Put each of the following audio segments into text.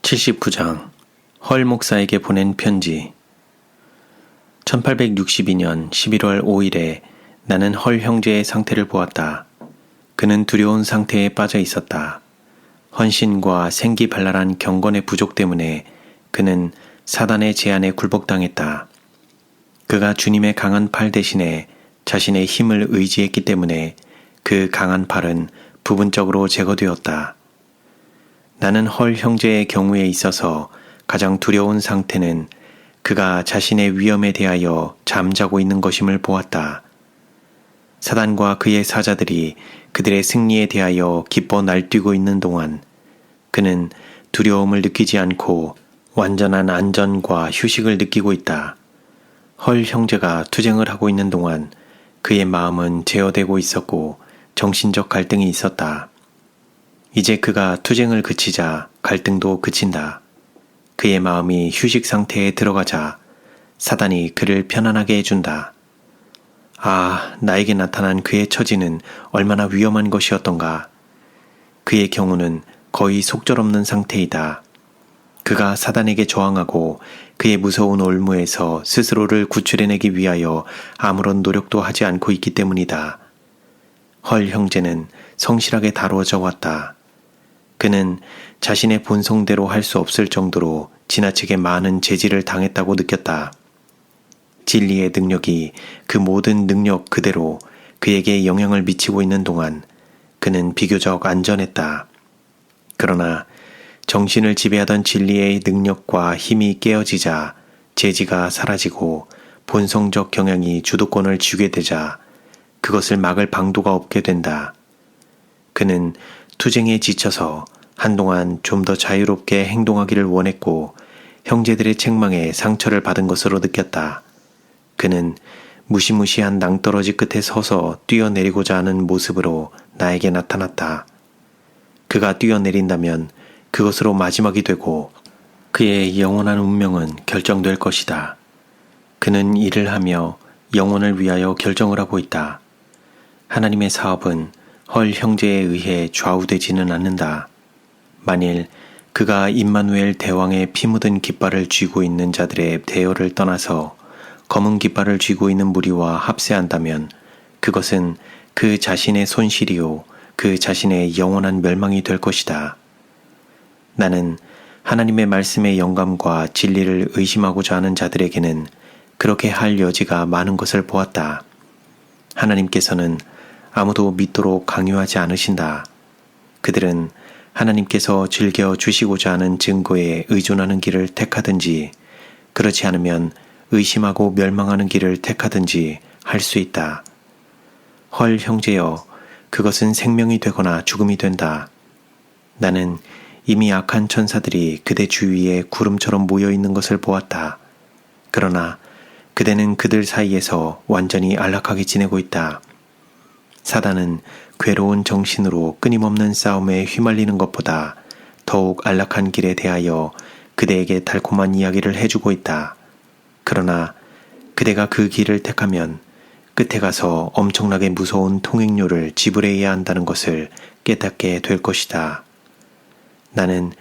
79장 헐 목사에게 보낸 편지. 1862년 11월 5일에 나는 헐 형제의 상태를 보았다. 그는 두려운 상태에 빠져 있었다. 헌신과 생기발랄한 경건의 부족 때문에 그는 사단의 제안에 굴복당했다. 그가 주님의 강한 팔 대신에 자신의 힘을 의지했기 때문에 그 강한 팔은 부분적으로 제거되었다. 나는 헐 형제의 경우에 있어서 가장 두려운 상태는 그가 자신의 위험에 대하여 잠자고 있는 것임을 보았다. 사단과 그의 사자들이 그들의 승리에 대하여 기뻐 날뛰고 있는 동안 그는 두려움을 느끼지 않고 완전한 안전과 휴식을 느끼고 있다. 헐 형제가 투쟁을 하고 있는 동안 그의 마음은 제어되고 있었고 정신적 갈등이 있었다. 이제 그가 투쟁을 그치자 갈등도 그친다. 그의 마음이 휴식 상태에 들어가자 사단이 그를 편안하게 해준다. 아, 나에게 나타난 그의 처지는 얼마나 위험한 것이었던가. 그의 경우는 거의 속절없는 상태이다. 그가 사단에게 저항하고 그의 무서운 올무에서 스스로를 구출해내기 위하여 아무런 노력도 하지 않고 있기 때문이다. 헐 형제는 성실하게 다루어져 왔다. 그는 자신의 본성대로 할 수 없을 정도로 지나치게 많은 제지를 당했다고 느꼈다. 진리의 능력이 그 모든 능력 그대로 그에게 영향을 미치고 있는 동안 그는 비교적 안전했다. 그러나 정신을 지배하던 진리의 능력과 힘이 깨어지자 제지가 사라지고 본성적 경향이 주도권을 쥐게 되자 그것을 막을 방도가 없게 된다. 그는 투쟁에 지쳐서 한동안 좀 더 자유롭게 행동하기를 원했고 형제들의 책망에 상처를 받은 것으로 느꼈다. 그는 무시무시한 낭떠러지 끝에 서서 뛰어내리고자 하는 모습으로 나에게 나타났다. 그가 뛰어내린다면 그것으로 마지막이 되고 그의 영원한 운명은 결정될 것이다. 그는 일을 하며 영혼을 위하여 결정을 하고 있다. 하나님의 사업은 헐 형제에 의해 좌우되지는 않는다. 만일 그가 임마누엘 대왕의 피 묻은 깃발을 쥐고 있는 자들의 대열을 떠나서 검은 깃발을 쥐고 있는 무리와 합세한다면 그것은 그 자신의 손실이요 그 자신의 영원한 멸망이 될 것이다. 나는 하나님의 말씀의 영감과 진리를 의심하고자 하는 자들에게는 그렇게 할 여지가 많은 것을 보았다. 하나님께서는 아무도 믿도록 강요하지 않으신다. 그들은 하나님께서 즐겨 주시고자 하는 증거에 의존하는 길을 택하든지 그렇지 않으면 의심하고 멸망하는 길을 택하든지 할 수 있다. 헐 형제여, 그것은 생명이 되거나 죽음이 된다. 나는 이미 악한 천사들이 그대 주위에 구름처럼 모여 있는 것을 보았다. 그러나 그대는 그들 사이에서 완전히 안락하게 지내고 있다. 사단은 괴로운 정신으로 끊임없는 싸움에 휘말리는 것보다 더욱 안락한 길에 대하여 그대에게 달콤한 이야기를 해주고 있다. 그러나 그대가 그 길을 택하면 끝에 가서 엄청나게 무서운 통행료를 지불해야 한다는 것을 깨닫게 될 것이다. 나는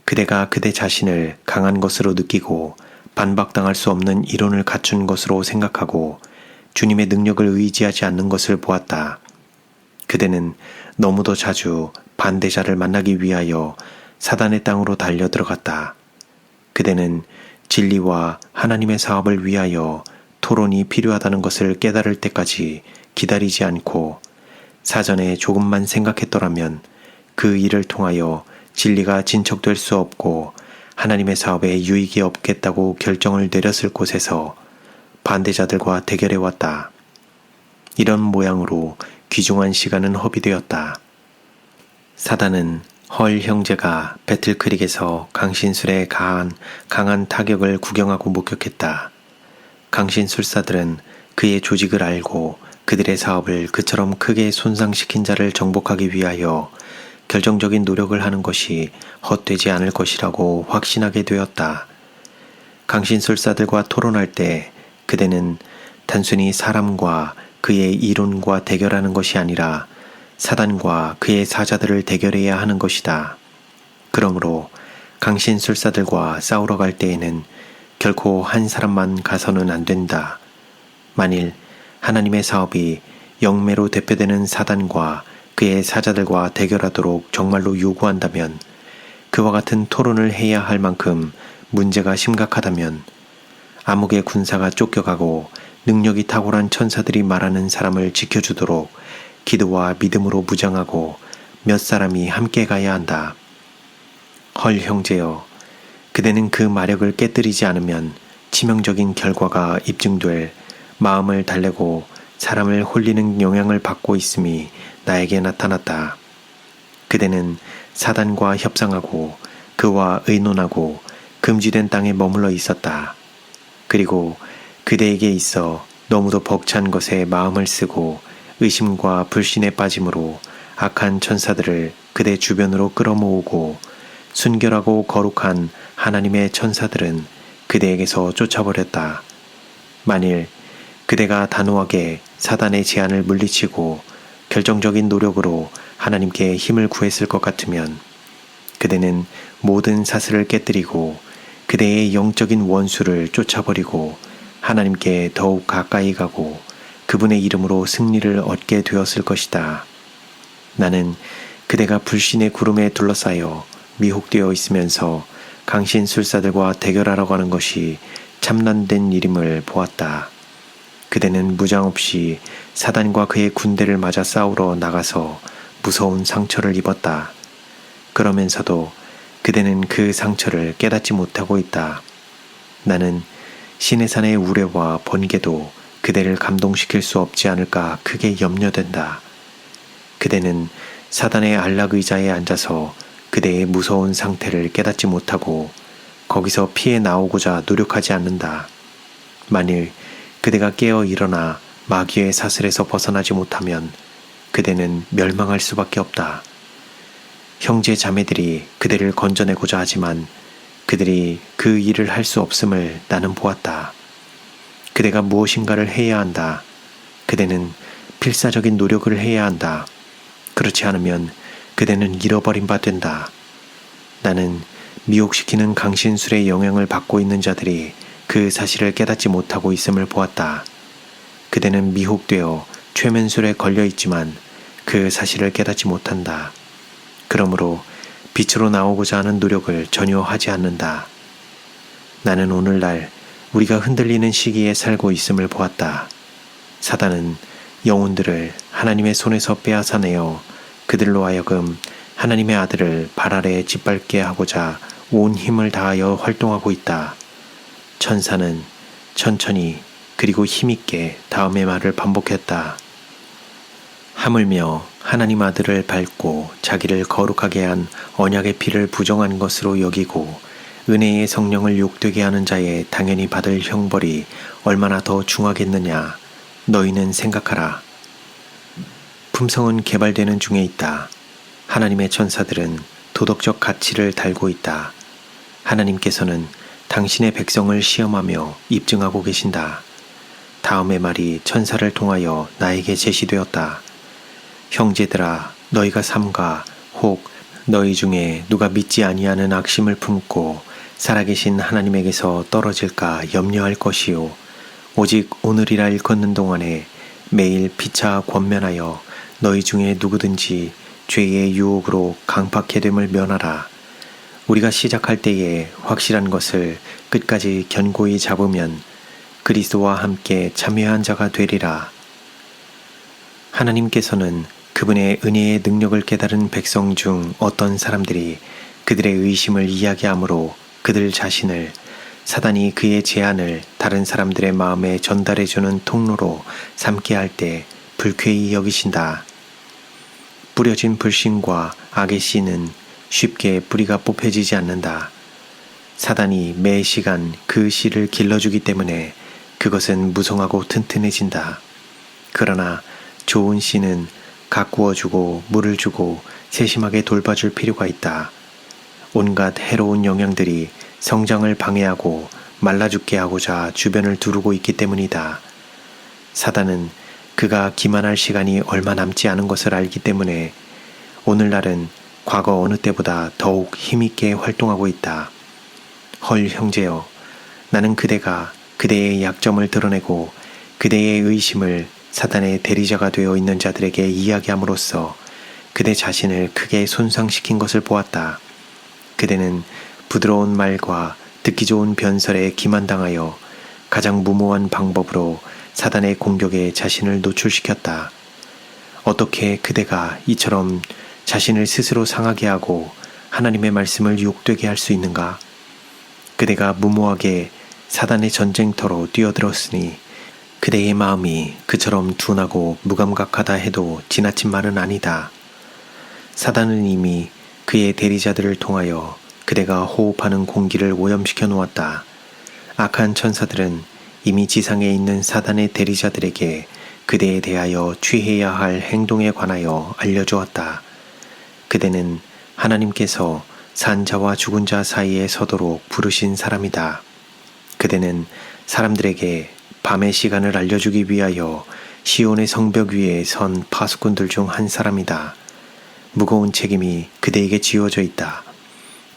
그대가 그대 자신을 강한 것으로 느끼고 반박당할 수 없는 이론을 갖춘 것으로 생각하고 주님의 능력을 의지하지 않는 것을 보았다. 그대는 너무도 자주 반대자를 만나기 위하여 사단의 땅으로 달려 들어갔다. 그대는 진리와 하나님의 사업을 위하여 토론이 필요하다는 것을 깨달을 때까지 기다리지 않고 사전에 조금만 생각했더라면 그 일을 통하여 진리가 진척될 수 없고 하나님의 사업에 유익이 없겠다고 결정을 내렸을 곳에서 반대자들과 대결해왔다. 이런 모양으로 귀중한 시간은 허비되었다. 사단은 헐 형제가 배틀크릭에서 강신술에 강한 타격을 구경하고 목격했다. 강신술사들은 그의 조직을 알고 그들의 사업을 그처럼 크게 손상시킨 자를 정복하기 위하여 결정적인 노력을 하는 것이 헛되지 않을 것이라고 확신하게 되었다. 강신술사들과 토론할 때 그대는 단순히 사람과 그의 이론과 대결하는 것이 아니라 사단과 그의 사자들을 대결해야 하는 것이다. 그러므로 강신술사들과 싸우러 갈 때에는 결코 한 사람만 가서는 안 된다. 만일 하나님의 사업이 영매로 대표되는 사단과 그의 사자들과 대결하도록 정말로 요구한다면, 그와 같은 토론을 해야 할 만큼 문제가 심각하다면, 암흑의 군사가 쫓겨가고 능력이 탁월한 천사들이 말하는 사람을 지켜주도록 기도와 믿음으로 무장하고 몇 사람이 함께 가야 한다. 헐 형제여, 그대는 그 마력을 깨뜨리지 않으면 치명적인 결과가 입증될 마음을 달래고 사람을 홀리는 영향을 받고 있음이 나에게 나타났다. 그대는 사단과 협상하고 그와 의논하고 금지된 땅에 머물러 있었다. 그리고 그대에게 있어 너무도 벅찬 것에 마음을 쓰고 의심과 불신에 빠짐으로 악한 천사들을 그대 주변으로 끌어모으고 순결하고 거룩한 하나님의 천사들은 그대에게서 쫓아버렸다. 만일 그대가 단호하게 사단의 제안을 물리치고 결정적인 노력으로 하나님께 힘을 구했을 것 같으면, 그대는 모든 사슬을 깨뜨리고 그대의 영적인 원수를 쫓아버리고 하나님께 더욱 가까이 가고 그분의 이름으로 승리를 얻게 되었을 것이다. 나는 그대가 불신의 구름에 둘러싸여 미혹되어 있으면서 강신술사들과 대결하러 가는 것이 참난된 일임을 보았다. 그대는 무장 없이 사단과 그의 군대를 맞아 싸우러 나가서 무서운 상처를 입었다. 그러면서도 그대는 그 상처를 깨닫지 못하고 있다. 나는 시내산의 우레와 번개도 그대를 감동시킬 수 없지 않을까 크게 염려된다. 그대는 사단의 안락 의자에 앉아서 그대의 무서운 상태를 깨닫지 못하고 거기서 피해 나오고자 노력하지 않는다. 만일 그대가 깨어 일어나 마귀의 사슬에서 벗어나지 못하면 그대는 멸망할 수밖에 없다. 형제 자매들이 그대를 건져내고자 하지만 그들이 그 일을 할 수 없음을 나는 보았다. 그대가 무엇인가를 해야 한다. 그대는 필사적인 노력을 해야 한다. 그렇지 않으면 그대는 잃어버린 바 된다. 나는 미혹시키는 강신술의 영향을 받고 있는 자들이 그 사실을 깨닫지 못하고 있음을 보았다. 그대는 미혹되어 최면술에 걸려 있지만 그 사실을 깨닫지 못한다. 그러므로 빛으로 나오고자 하는 노력을 전혀 하지 않는다. 나는 오늘날 우리가 흔들리는 시기에 살고 있음을 보았다. 사단은 영혼들을 하나님의 손에서 빼앗아내어 그들로 하여금 하나님의 아들을 발 아래에 짓밟게 하고자 온 힘을 다하여 활동하고 있다. 천사는 천천히 그리고 힘있게 다음의 말을 반복했다. 하물며 하나님 아들을 밟고 자기를 거룩하게 한 언약의 피를 부정한 것으로 여기고 은혜의 성령을 욕되게 하는 자의 당연히 받을 형벌이 얼마나 더 중하겠느냐. 너희는 생각하라. 품성은 개발되는 중에 있다. 하나님의 천사들은 도덕적 가치를 달고 있다. 하나님께서는 당신의 백성을 시험하며 입증하고 계신다. 다음의 말이 천사를 통하여 나에게 제시되었다. 형제들아, 너희가 삼가 혹 너희 중에 누가 믿지 아니하는 악심을 품고 살아계신 하나님에게서 떨어질까 염려할 것이요. 오직 오늘이라 일컫는 동안에 매일 피차 권면하여 너희 중에 누구든지 죄의 유혹으로 강팍해 됨을 면하라. 우리가 시작할 때에 확실한 것을 끝까지 견고히 잡으면 그리스도와 함께 참여한 자가 되리라. 하나님께서는 그분의 은혜의 능력을 깨달은 백성 중 어떤 사람들이 그들의 의심을 이야기하므로 그들 자신을 사단이 그의 제안을 다른 사람들의 마음에 전달해주는 통로로 삼게 할 때 불쾌히 여기신다. 뿌려진 불신과 악의 씨는 쉽게 뿌리가 뽑혀지지 않는다. 사단이 매 시간 그 씨를 길러주기 때문에 그것은 무성하고 튼튼해진다. 그러나 좋은 씨는 가꾸어주고 물을 주고 세심하게 돌봐줄 필요가 있다. 온갖 해로운 영향들이 성장을 방해하고 말라 죽게 하고자 주변을 두르고 있기 때문이다. 사단은 그가 기만할 시간이 얼마 남지 않은 것을 알기 때문에 오늘날은 과거 어느 때보다 더욱 힘있게 활동하고 있다. 헐 형제여, 나는 그대가 그대의 약점을 드러내고 그대의 의심을 사단의 대리자가 되어 있는 자들에게 이야기함으로써 그대 자신을 크게 손상시킨 것을 보았다. 그대는 부드러운 말과 듣기 좋은 변설에 기만당하여 가장 무모한 방법으로 사단의 공격에 자신을 노출시켰다. 어떻게 그대가 이처럼 자신을 스스로 상하게 하고 하나님의 말씀을 욕되게 할 수 있는가? 그대가 무모하게 사단의 전쟁터로 뛰어들었으니 그대의 마음이 그처럼 둔하고 무감각하다 해도 지나친 말은 아니다. 사단은 이미 그의 대리자들을 통하여 그대가 호흡하는 공기를 오염시켜 놓았다. 악한 천사들은 이미 지상에 있는 사단의 대리자들에게 그대에 대하여 취해야 할 행동에 관하여 알려주었다. 그대는 하나님께서 산 자와 죽은 자 사이에 서도록 부르신 사람이다. 그대는 사람들에게 밤의 시간을 알려주기 위하여 시온의 성벽 위에 선 파수꾼들 중 한 사람이다. 무거운 책임이 그대에게 지어져 있다.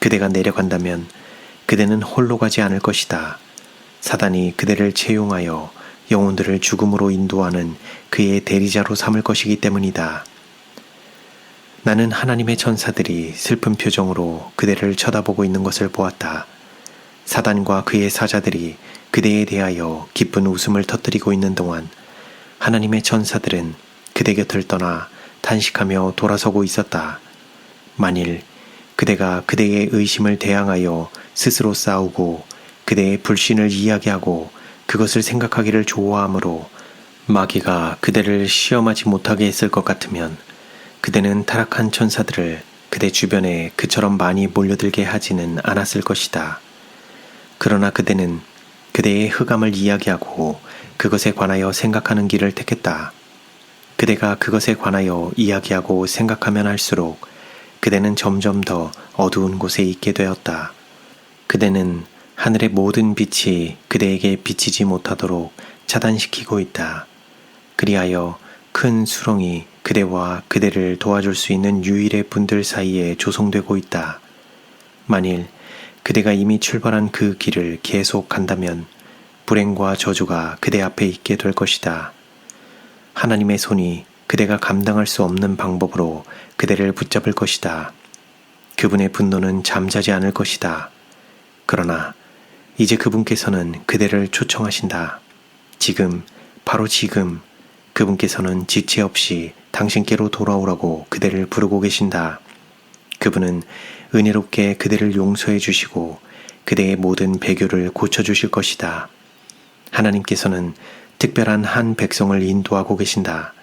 그대가 내려간다면 그대는 홀로 가지 않을 것이다. 사단이 그대를 채용하여 영혼들을 죽음으로 인도하는 그의 대리자로 삼을 것이기 때문이다. 나는 하나님의 천사들이 슬픈 표정으로 그대를 쳐다보고 있는 것을 보았다. 사단과 그의 사자들이 그대에 대하여 기쁜 웃음을 터뜨리고 있는 동안 하나님의 천사들은 그대 곁을 떠나 탄식하며 돌아서고 있었다. 만일 그대가 그대의 의심을 대항하여 스스로 싸우고 그대의 불신을 이야기하고 그것을 생각하기를 좋아하므로 마귀가 그대를 시험하지 못하게 했을 것 같으면 그대는 타락한 천사들을 그대 주변에 그처럼 많이 몰려들게 하지는 않았을 것이다. 그러나 그대는 그대의 흑암을 이야기하고 그것에 관하여 생각하는 길을 택했다. 그대가 그것에 관하여 이야기하고 생각하면 할수록 그대는 점점 더 어두운 곳에 있게 되었다. 그대는 하늘의 모든 빛이 그대에게 비치지 못하도록 차단시키고 있다. 그리하여 큰 수렁이 그대와 그대를 도와줄 수 있는 유일의 분들 사이에 조성되고 있다. 만일 그대가 이미 출발한 그 길을 계속 간다면 불행과 저주가 그대 앞에 있게 될 것이다. 하나님의 손이 그대가 감당할 수 없는 방법으로 그대를 붙잡을 것이다. 그분의 분노는 잠자지 않을 것이다. 그러나 이제 그분께서는 그대를 초청하신다. 지금, 바로 지금 그분께서는 지체 없이 당신께로 돌아오라고 그대를 부르고 계신다. 그분은 은혜롭게 그대를 용서해 주시고 그대의 모든 배교를 고쳐주실 것이다. 하나님께서는 특별한 한 백성을 인도하고 계신다.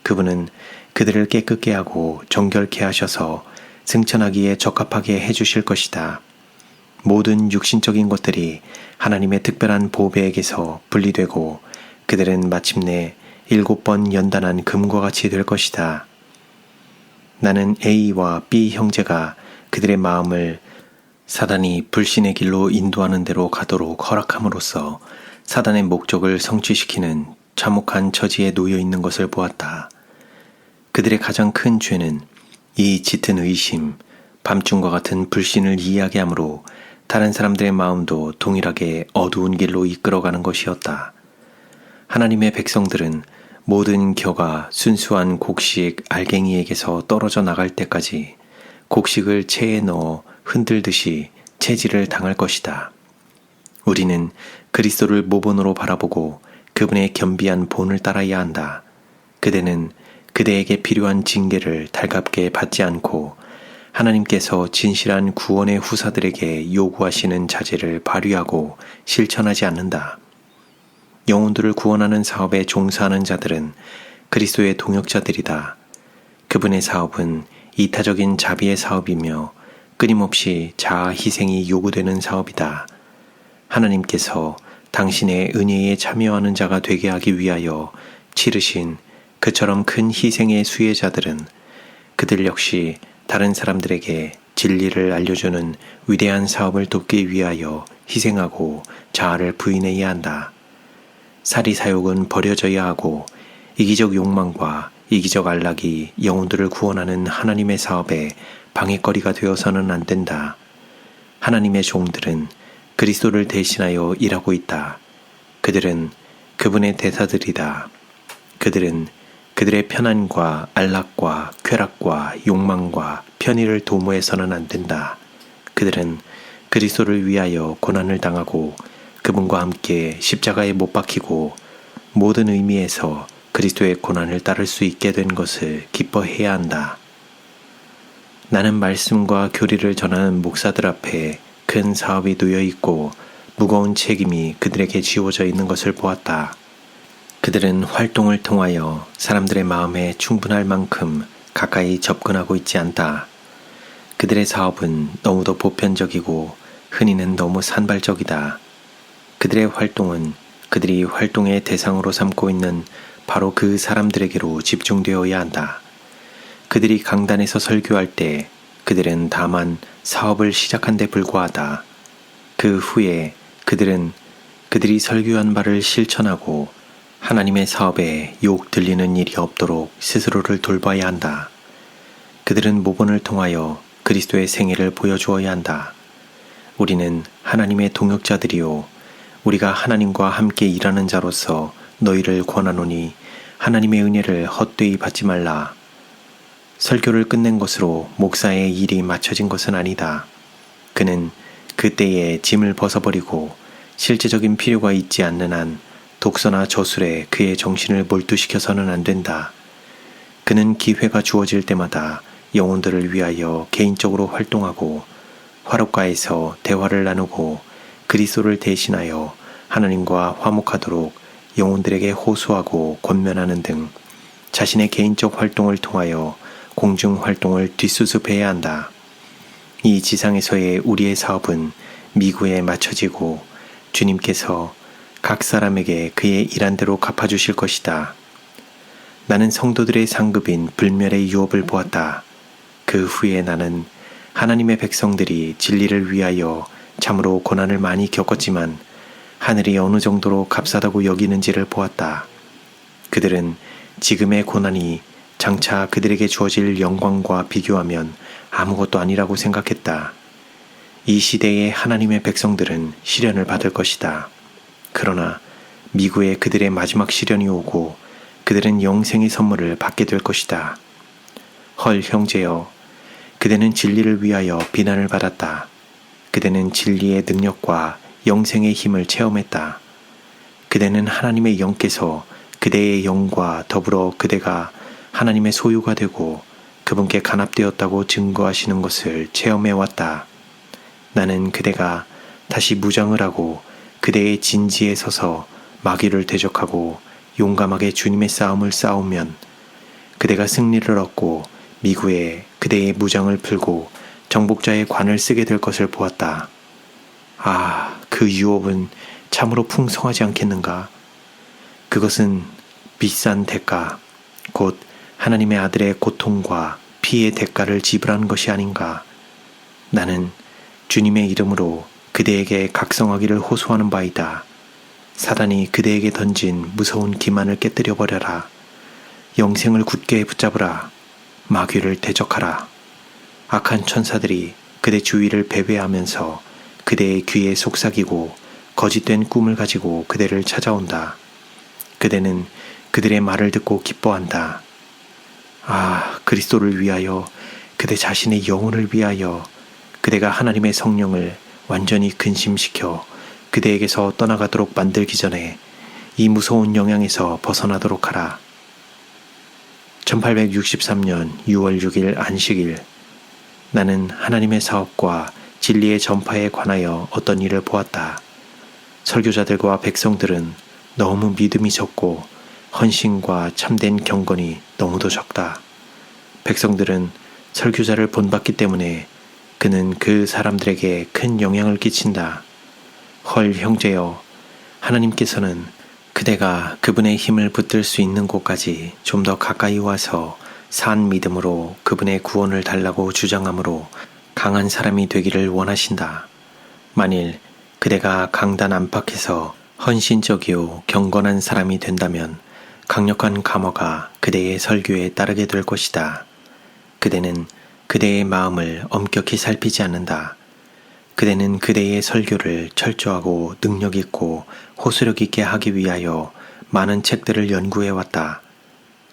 그분은 그들을 깨끗게 하고 정결케 하셔서 승천하기에 적합하게 해주실 것이다. 모든 육신적인 것들이 하나님의 특별한 보배에게서 분리되고 그들은 마침내 7번 연단한 금과 같이 될 것이다. 나는 A와 B 형제가 그들의 마음을 사단이 불신의 길로 인도하는 대로 가도록 허락함으로써 사단의 목적을 성취시키는 참혹한 처지에 놓여 있는 것을 보았다. 그들의 가장 큰 죄는 이 짙은 의심, 밤중과 같은 불신을 이야기하므로 다른 사람들의 마음도 동일하게 어두운 길로 이끌어가는 것이었다. 하나님의 백성들은 모든 겨가 순수한 곡식 알갱이에게서 떨어져 나갈 때까지 곡식을 체에 넣어 흔들듯이 체질을 당할 것이다. 우리는 그리스도를 모본으로 바라보고 그분의 겸비한 본을 따라야 한다. 그대는 그대에게 필요한 징계를 달갑게 받지 않고 하나님께서 진실한 구원의 후사들에게 요구하시는 자제를 발휘하고 실천하지 않는다. 영혼들을 구원하는 사업에 종사하는 자들은 그리스도의 동역자들이다. 그분의 사업은 이타적인 자비의 사업이며 끊임없이 자아 희생이 요구되는 사업이다. 하나님께서 당신의 은혜에 참여하는 자가 되게 하기 위하여 치르신 그처럼 큰 희생의 수혜자들은 그들 역시 다른 사람들에게 진리를 알려주는 위대한 사업을 돕기 위하여 희생하고 자아를 부인해야 한다. 사리사욕은 버려져야 하고 이기적 욕망과 이기적 안락이 영혼들을 구원하는 하나님의 사업에 방해거리가 되어서는 안 된다. 하나님의 종들은 그리스도를 대신하여 일하고 있다. 그들은 그분의 대사들이다. 그들은 그들의 편안과 안락과 쾌락과 욕망과 편의를 도모해서는 안 된다. 그들은 그리스도를 위하여 고난을 당하고 그분과 함께 십자가에 못 박히고 모든 의미에서 그리스도의 고난을 따를 수 있게 된 것을 기뻐해야 한다. 나는 말씀과 교리를 전하는 목사들 앞에 큰 사업이 놓여 있고 무거운 책임이 그들에게 지워져 있는 것을 보았다. 그들은 활동을 통하여 사람들의 마음에 충분할 만큼 가까이 접근하고 있지 않다. 그들의 사업은 너무도 보편적이고 흔히는 너무 산발적이다. 그들의 활동은 그들이 활동의 대상으로 삼고 있는 바로 그 사람들에게로 집중되어야 한다. 그들이 강단에서 설교할 때 그들은 다만 사업을 시작한 데 불과하다. 그 후에 그들은 그들이 설교한 바를 실천하고 하나님의 사업에 욕 들리는 일이 없도록 스스로를 돌봐야 한다. 그들은 모본을 통하여 그리스도의 생애를 보여주어야 한다. 우리는 하나님의 동역자들이요 우리가 하나님과 함께 일하는 자로서 너희를 권하노니 하나님의 은혜를 헛되이 받지 말라. 설교를 끝낸 것으로 목사의 일이 마쳐진 것은 아니다. 그는 그때에 짐을 벗어버리고 실제적인 필요가 있지 않는 한 독서나 저술에 그의 정신을 몰두시켜서는 안 된다. 그는 기회가 주어질 때마다 영혼들을 위하여 개인적으로 활동하고 화롯가에서 대화를 나누고 그리스도를 대신하여 하나님과 화목하도록 영혼들에게 호소하고 권면하는 등 자신의 개인적 활동을 통하여 공중 활동을 뒷수습해야 한다. 이 지상에서의 우리의 사업은 미구에 맞춰지고 주님께서 각 사람에게 그의 일한 대로 갚아주실 것이다. 나는 성도들의 상급인 불멸의 유업을 보았다. 그 후에 나는 하나님의 백성들이 진리를 위하여 참으로 고난을 많이 겪었지만 하늘이 어느 정도로 값싸다고 여기는지를 보았다. 그들은 지금의 고난이 장차 그들에게 주어질 영광과 비교하면 아무것도 아니라고 생각했다. 이 시대의 하나님의 백성들은 시련을 받을 것이다. 그러나 미구에 그들의 마지막 시련이 오고 그들은 영생의 선물을 받게 될 것이다. 헐 형제여, 그대는 진리를 위하여 비난을 받았다. 그대는 진리의 능력과 영생의 힘을 체험했다. 그대는 하나님의 영께서 그대의 영과 더불어 그대가 하나님의 소유가 되고 그분께 간합되었다고 증거하시는 것을 체험해왔다. 나는 그대가 다시 무장을 하고 그대의 진지에 서서 마귀를 대적하고 용감하게 주님의 싸움을 싸우면 그대가 승리를 얻고 미구에 그대의 무장을 풀고 정복자의 관을 쓰게 될 것을 보았다. 아, 그 유업은 참으로 풍성하지 않겠는가? 그것은 비싼 대가, 곧 하나님의 아들의 고통과 피의 대가를 지불한 것이 아닌가? 나는 주님의 이름으로 그대에게 각성하기를 호소하는 바이다. 사단이 그대에게 던진 무서운 기만을 깨뜨려 버려라. 영생을 굳게 붙잡으라. 마귀를 대적하라. 악한 천사들이 그대 주위를 배회하면서 그대의 귀에 속삭이고 거짓된 꿈을 가지고 그대를 찾아온다. 그대는 그들의 말을 듣고 기뻐한다. 아, 그리스도를 위하여, 그대 자신의 영혼을 위하여 그대가 하나님의 성령을 완전히 근심시켜 그대에게서 떠나가도록 만들기 전에 이 무서운 영향에서 벗어나도록 하라. 1863년 6월 6일 안식일, 나는 하나님의 사업과 진리의 전파에 관하여 어떤 일을 보았다. 설교자들과 백성들은 너무 믿음이 적고 헌신과 참된 경건이 너무도 적다. 백성들은 설교자를 본받기 때문에 그는 그 사람들에게 큰 영향을 끼친다. 헐 형제여, 하나님께서는 그대가 그분의 힘을 붙들 수 있는 곳까지 좀 더 가까이 와서 산 믿음으로 그분의 구원을 달라고 주장하므로 강한 사람이 되기를 원하신다. 만일 그대가 강단 안팎에서 헌신적이요 경건한 사람이 된다면 강력한 감화가 그대의 설교에 따르게 될 것이다. 그대는 그대의 마음을 엄격히 살피지 않는다. 그대는 그대의 설교를 철저하고 능력 있고 호소력 있게 하기 위하여 많은 책들을 연구해 왔다.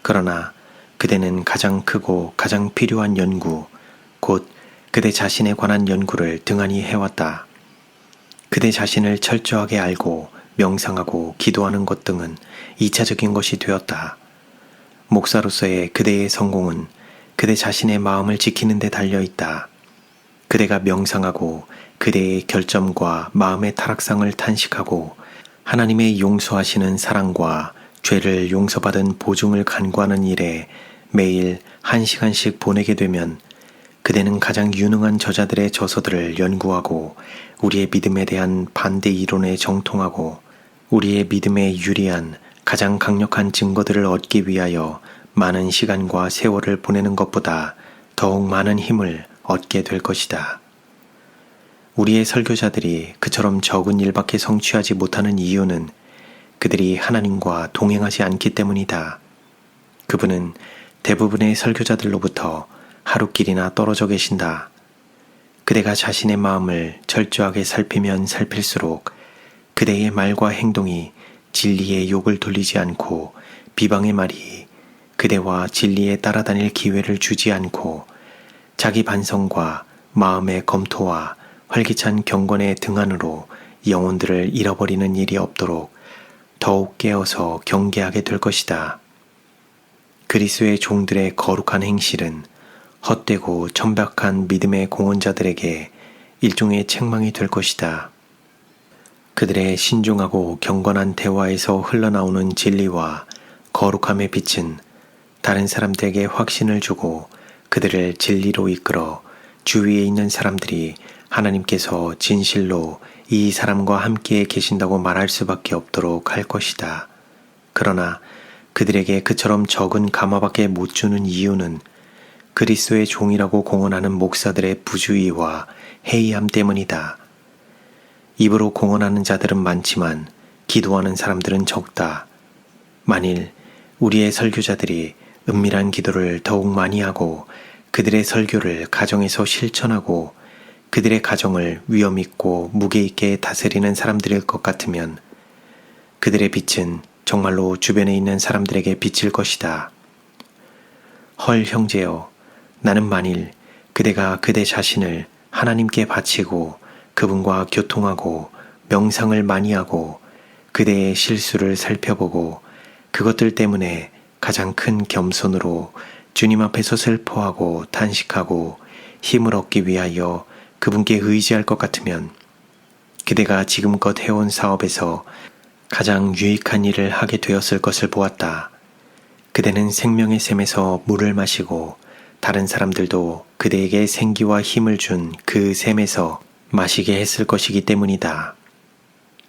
그러나 그대는 가장 크고 가장 필요한 연구, 곧 그대 자신에 관한 연구를 등한히 해왔다. 그대 자신을 철저하게 알고 명상하고 기도하는 것 등은 2차적인 것이 되었다. 목사로서의 그대의 성공은 그대 자신의 마음을 지키는 데 달려있다. 그대가 명상하고 그대의 결점과 마음의 타락상을 탄식하고 하나님의 용서하시는 사랑과 죄를 용서받은 보증을 간구하는 일에 매일 1시간씩 보내게 되면 그대는 가장 유능한 저자들의 저서들을 연구하고 우리의 믿음에 대한 반대 이론에 정통하고 우리의 믿음에 유리한 가장 강력한 증거들을 얻기 위하여 많은 시간과 세월을 보내는 것보다 더욱 많은 힘을 얻게 될 것이다. 우리의 설교자들이 그처럼 적은 일밖에 성취하지 못하는 이유는 그들이 하나님과 동행하지 않기 때문이다. 그분은 대부분의 설교자들로부터 하루길이나 떨어져 계신다. 그대가 자신의 마음을 철저하게 살피면 살필수록 그대의 말과 행동이 진리의 욕을 돌리지 않고 비방의 말이 그대와 진리에 따라다닐 기회를 주지 않고 자기 반성과 마음의 검토와 활기찬 경건의 등한으로 영혼들을 잃어버리는 일이 없도록 더욱 깨어서 경계하게 될 것이다. 그리스도의 종들의 거룩한 행실은 헛되고 천박한 믿음의 공헌자들에게 일종의 책망이 될 것이다. 그들의 신중하고 경건한 대화에서 흘러나오는 진리와 거룩함의 빛은 다른 사람들에게 확신을 주고 그들을 진리로 이끌어 주위에 있는 사람들이 하나님께서 진실로 이 사람과 함께 계신다고 말할 수밖에 없도록 할 것이다. 그러나 그들에게 그처럼 적은 감화밖에 못 주는 이유는 그리스도의 종이라고 공언하는 목사들의 부주의와 해이함 때문이다. 입으로 공언하는 자들은 많지만 기도하는 사람들은 적다. 만일 우리의 설교자들이 은밀한 기도를 더욱 많이 하고 그들의 설교를 가정에서 실천하고 그들의 가정을 위엄 있고 무게 있게 다스리는 사람들일 것 같으면 그들의 빛은 정말로 주변에 있는 사람들에게 비칠 것이다. 헐 형제여, 나는 만일 그대가 그대 자신을 하나님께 바치고 그분과 교통하고 명상을 많이 하고 그대의 실수를 살펴보고 그것들 때문에 가장 큰 겸손으로 주님 앞에서 슬퍼하고 탄식하고 힘을 얻기 위하여 그분께 의지할 것 같으면 그대가 지금껏 해온 사업에서 가장 유익한 일을 하게 되었을 것을 보았다. 그대는 생명의 샘에서 물을 마시고 다른 사람들도 그대에게 생기와 힘을 준 그 샘에서 마시게 했을 것이기 때문이다.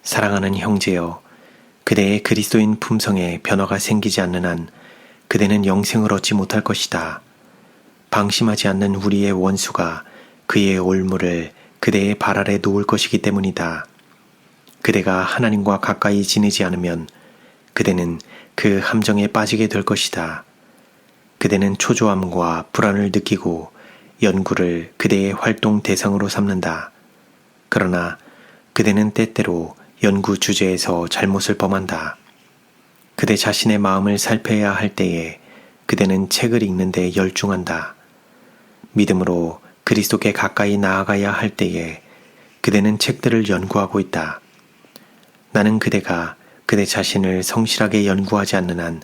사랑하는 형제여, 그대의 그리스도인 품성에 변화가 생기지 않는 한 그대는 영생을 얻지 못할 것이다. 방심하지 않는 우리의 원수가 그의 올무를 그대의 발 아래 놓을 것이기 때문이다. 그대가 하나님과 가까이 지내지 않으면 그대는 그 함정에 빠지게 될 것이다. 그대는 초조함과 불안을 느끼고 연구를 그대의 활동 대상으로 삼는다. 그러나 그대는 때때로 연구 주제에서 잘못을 범한다. 그대 자신의 마음을 살펴야 할 때에 그대는 책을 읽는 데 열중한다. 믿음으로 그리스도께 가까이 나아가야 할 때에 그대는 책들을 연구하고 있다. 나는 그대가 그대 자신을 성실하게 연구하지 않는 한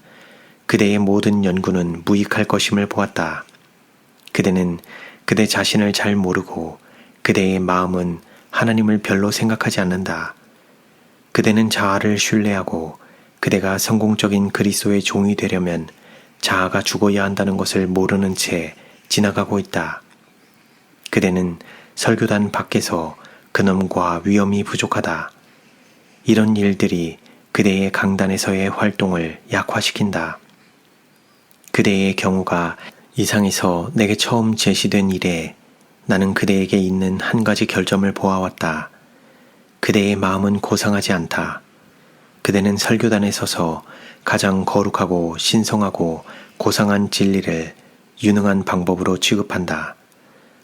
그대의 모든 연구는 무익할 것임을 보았다. 그대는 그대 자신을 잘 모르고 그대의 마음은 하나님을 별로 생각하지 않는다. 그대는 자아를 신뢰하고 그대가 성공적인 그리스도의 종이 되려면 자아가 죽어야 한다는 것을 모르는 채 지나가고 있다. 그대는 설교단 밖에서 근엄과 위엄이 부족하다. 이런 일들이 그대의 강단에서의 활동을 약화시킨다. 그대의 경우가 이상에서 내게 처음 제시된 이래 나는 그대에게 있는 한 가지 결점을 보아왔다. 그대의 마음은 고상하지 않다. 그대는 설교단에 서서 가장 거룩하고 신성하고 고상한 진리를 유능한 방법으로 취급한다.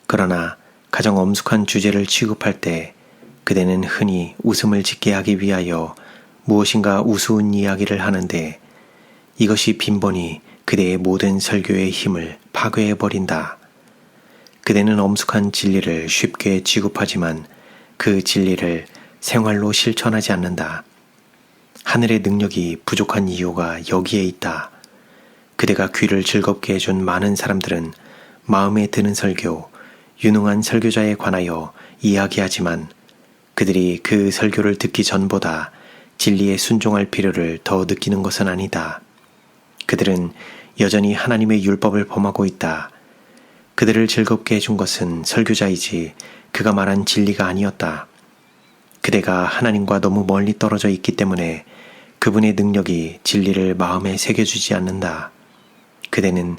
그러나 가장 엄숙한 주제를 취급할 때 그대는 흔히 웃음을 짓게 하기 위하여 무엇인가 우스운 이야기를 하는데 이것이 빈번히 그대의 모든 설교의 힘을 파괴해버린다. 그대는 엄숙한 진리를 쉽게 취급하지만 그 진리를 생활로 실천하지 않는다. 하늘의 능력이 부족한 이유가 여기에 있다. 그대가 귀를 즐겁게 해준 많은 사람들은 마음에 드는 설교, 유능한 설교자에 관하여 이야기하지만 그들이 그 설교를 듣기 전보다 진리에 순종할 필요를 더 느끼는 것은 아니다. 그들은 여전히 하나님의 율법을 범하고 있다. 그들을 즐겁게 해준 것은 설교자이지 그가 말한 진리가 아니었다. 그대가 하나님과 너무 멀리 떨어져 있기 때문에 그분의 능력이 진리를 마음에 새겨주지 않는다. 그대는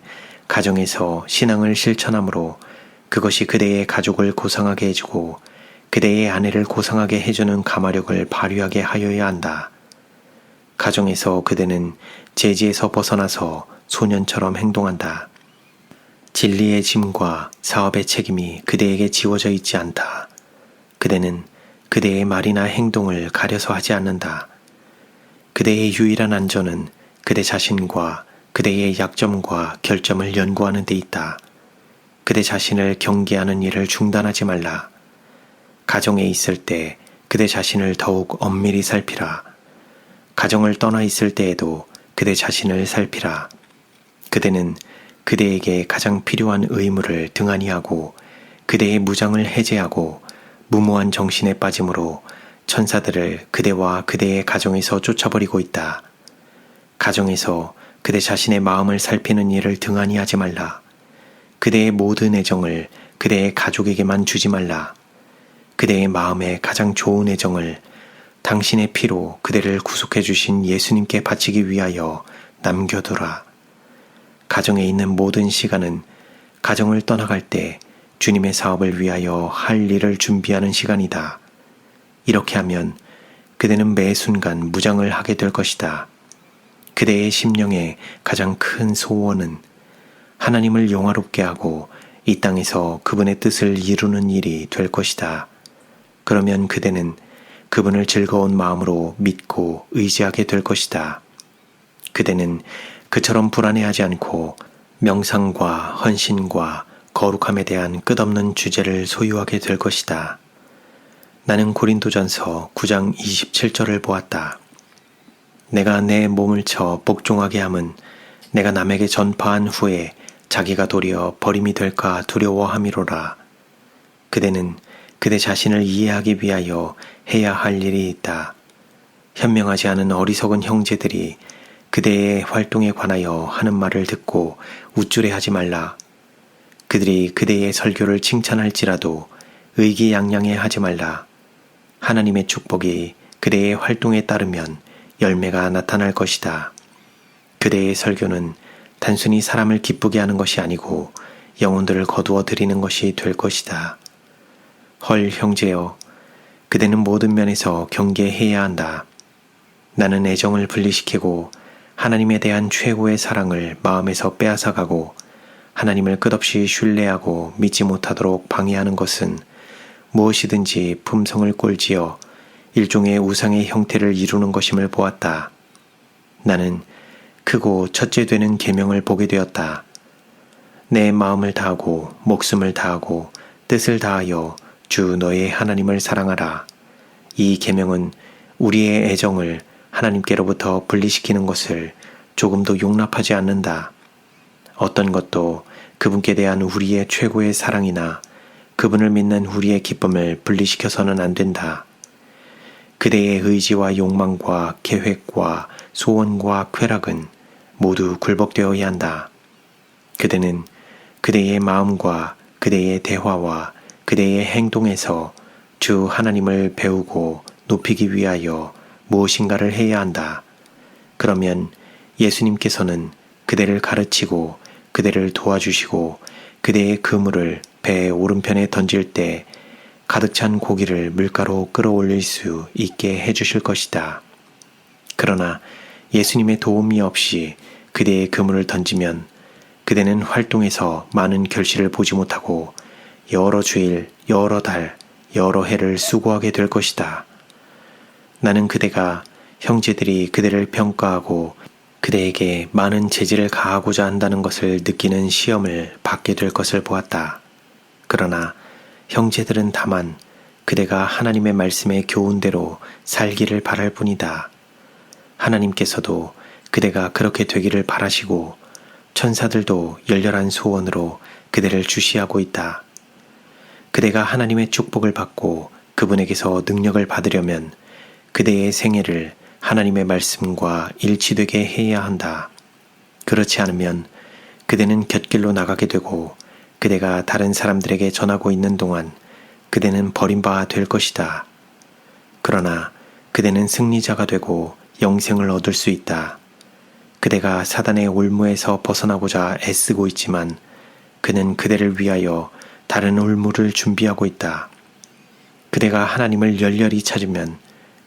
가정에서 신앙을 실천함으로 그것이 그대의 가족을 고상하게 해주고 그대의 아내를 고상하게 해주는 가마력을 발휘하게 하여야 한다. 가정에서 그대는 제지에서 벗어나서 소년처럼 행동한다. 진리의 짐과 사업의 책임이 그대에게 지워져 있지 않다. 그대는 그대의 말이나 행동을 가려서 하지 않는다. 그대의 유일한 안전은 그대 자신과 그대의 약점과 결점을 연구하는 데 있다. 그대 자신을 경계하는 일을 중단하지 말라. 가정에 있을 때 그대 자신을 더욱 엄밀히 살피라. 가정을 떠나 있을 때에도 그대 자신을 살피라. 그대는 그대에게 가장 필요한 의무를 등한히 하고 그대의 무장을 해제하고 무모한 정신에 빠짐으로 천사들을 그대와 그대의 가정에서 쫓아버리고 있다. 가정에서 그대 자신의 마음을 살피는 일을 등한히 하지 말라. 그대의 모든 애정을 그대의 가족에게만 주지 말라. 그대의 마음에 가장 좋은 애정을 당신의 피로 그대를 구속해 주신 예수님께 바치기 위하여 남겨두라. 가정에 있는 모든 시간은 가정을 떠나갈 때 주님의 사업을 위하여 할 일을 준비하는 시간이다. 이렇게 하면 그대는 매 순간 무장을 하게 될 것이다. 그대의 심령의 가장 큰 소원은 하나님을 영화롭게 하고 이 땅에서 그분의 뜻을 이루는 일이 될 것이다. 그러면 그대는 그분을 즐거운 마음으로 믿고 의지하게 될 것이다. 그대는 그처럼 불안해하지 않고 명상과 헌신과 거룩함에 대한 끝없는 주제를 소유하게 될 것이다. 나는 고린도전서 9장 27절을 보았다. 내가 내 몸을 쳐 복종하게 함은 내가 남에게 전파한 후에 자기가 도리어 버림이 될까 두려워함이로라. 그대는 그대 자신을 이해하기 위하여 해야 할 일이 있다. 현명하지 않은 어리석은 형제들이 그대의 활동에 관하여 하는 말을 듣고 우쭐해하지 말라. 그들이 그대의 설교를 칭찬할지라도 의기양양해 하지 말라. 하나님의 축복이 그대의 활동에 따르면 열매가 나타날 것이다. 그대의 설교는 단순히 사람을 기쁘게 하는 것이 아니고 영혼들을 거두어 드리는 것이 될 것이다. 헐 형제여, 그대는 모든 면에서 경계해야 한다. 나는 애정을 분리시키고 하나님에 대한 최고의 사랑을 마음에서 빼앗아가고 하나님을 끝없이 신뢰하고 믿지 못하도록 방해하는 것은 무엇이든지 품성을 꼴지어 일종의 우상의 형태를 이루는 것임을 보았다. 나는 크고 첫째 되는 계명을 보게 되었다. 내 마음을 다하고 목숨을 다하고 뜻을 다하여 주 너의 하나님을 사랑하라. 이 계명은 우리의 애정을 하나님께로부터 분리시키는 것을 조금도 용납하지 않는다. 어떤 것도 그분께 대한 우리의 최고의 사랑이나 그분을 믿는 우리의 기쁨을 분리시켜서는 안 된다. 그대의 의지와 욕망과 계획과 소원과 쾌락은 모두 굴복되어야 한다. 그대는 그대의 마음과 그대의 대화와 그대의 행동에서 주 하나님을 배우고 높이기 위하여 무엇인가를 해야 한다. 그러면 예수님께서는 그대를 가르치고 그대를 도와주시고 그대의 그물을 배의 오른편에 던질 때 가득 찬 고기를 물가로 끌어올릴 수 있게 해주실 것이다. 그러나 예수님의 도움이 없이 그대의 그물을 던지면 그대는 활동에서 많은 결실을 보지 못하고 여러 주일, 여러 달, 여러 해를 수고하게 될 것이다. 나는 그대가 형제들이 그대를 평가하고 그대에게 많은 재질을 가하고자 한다는 것을 느끼는 시험을 받게 될 것을 보았다. 그러나 형제들은 다만 그대가 하나님의 말씀의 교훈대로 살기를 바랄 뿐이다. 하나님께서도 그대가 그렇게 되기를 바라시고 천사들도 열렬한 소원으로 그대를 주시하고 있다. 그대가 하나님의 축복을 받고 그분에게서 능력을 받으려면 그대의 생애를 하나님의 말씀과 일치되게 해야 한다. 그렇지 않으면 그대는 곁길로 나가게 되고 그대가 다른 사람들에게 전하고 있는 동안 그대는 버림받아 될 것이다. 그러나 그대는 승리자가 되고 영생을 얻을 수 있다. 그대가 사단의 올무에서 벗어나고자 애쓰고 있지만 그는 그대를 위하여 다른 올무를 준비하고 있다. 그대가 하나님을 열렬히 찾으면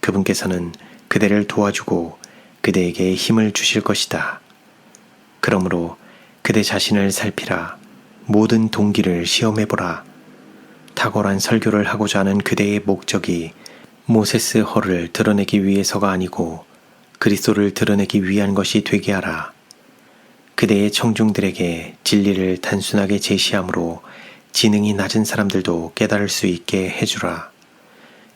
그분께서는 그대를 도와주고 그대에게 힘을 주실 것이다. 그러므로 그대 자신을 살피라. 모든 동기를 시험해보라. 탁월한 설교를 하고자 하는 그대의 목적이 모세스 허를 드러내기 위해서가 아니고 그리스도를 드러내기 위한 것이 되게 하라. 그대의 청중들에게 진리를 단순하게 제시함으로 지능이 낮은 사람들도 깨달을 수 있게 해주라.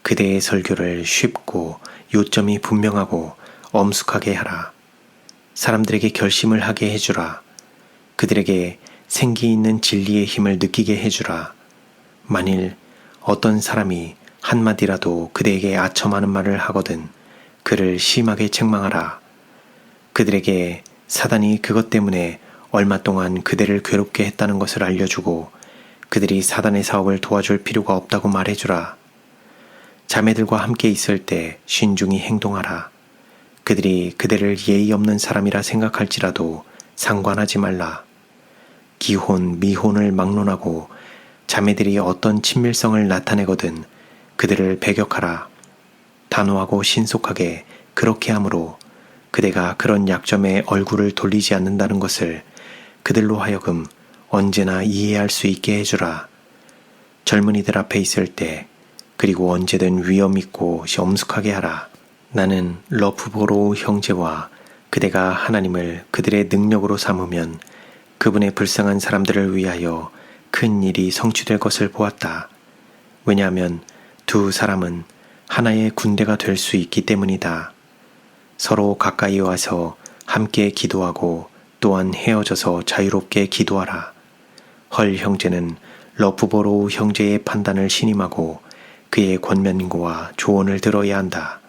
그대의 설교를 쉽고 요점이 분명하고 엄숙하게 하라. 사람들에게 결심을 하게 해주라. 그들에게 생기 있는 진리의 힘을 느끼게 해주라. 만일 어떤 사람이 한마디라도 그대에게 아첨하는 말을 하거든 그를 심하게 책망하라. 그들에게 사단이 그것 때문에 얼마 동안 그대를 괴롭게 했다는 것을 알려주고 그들이 사단의 사업을 도와줄 필요가 없다고 말해주라. 자매들과 함께 있을 때 신중히 행동하라. 그들이 그대를 예의 없는 사람이라 생각할지라도 상관하지 말라. 기혼, 미혼을 막론하고 자매들이 어떤 친밀성을 나타내거든 그들을 배격하라. 단호하고 신속하게 그렇게 함으로 그대가 그런 약점에 얼굴을 돌리지 않는다는 것을 그들로 하여금 언제나 이해할 수 있게 해주라. 젊은이들 앞에 있을 때 그리고 언제든 위험 있고 엄숙하게 하라. 나는 러프보로우 형제와 그대가 하나님을 그들의 능력으로 삼으면 그분의 불쌍한 사람들을 위하여 큰 일이 성취될 것을 보았다. 왜냐하면 두 사람은 하나의 군대가 될 수 있기 때문이다. 서로 가까이 와서 함께 기도하고 또한 헤어져서 자유롭게 기도하라. 헐 형제는 러프보로우 형제의 판단을 신임하고 그의 권면과 조언을 들어야 한다.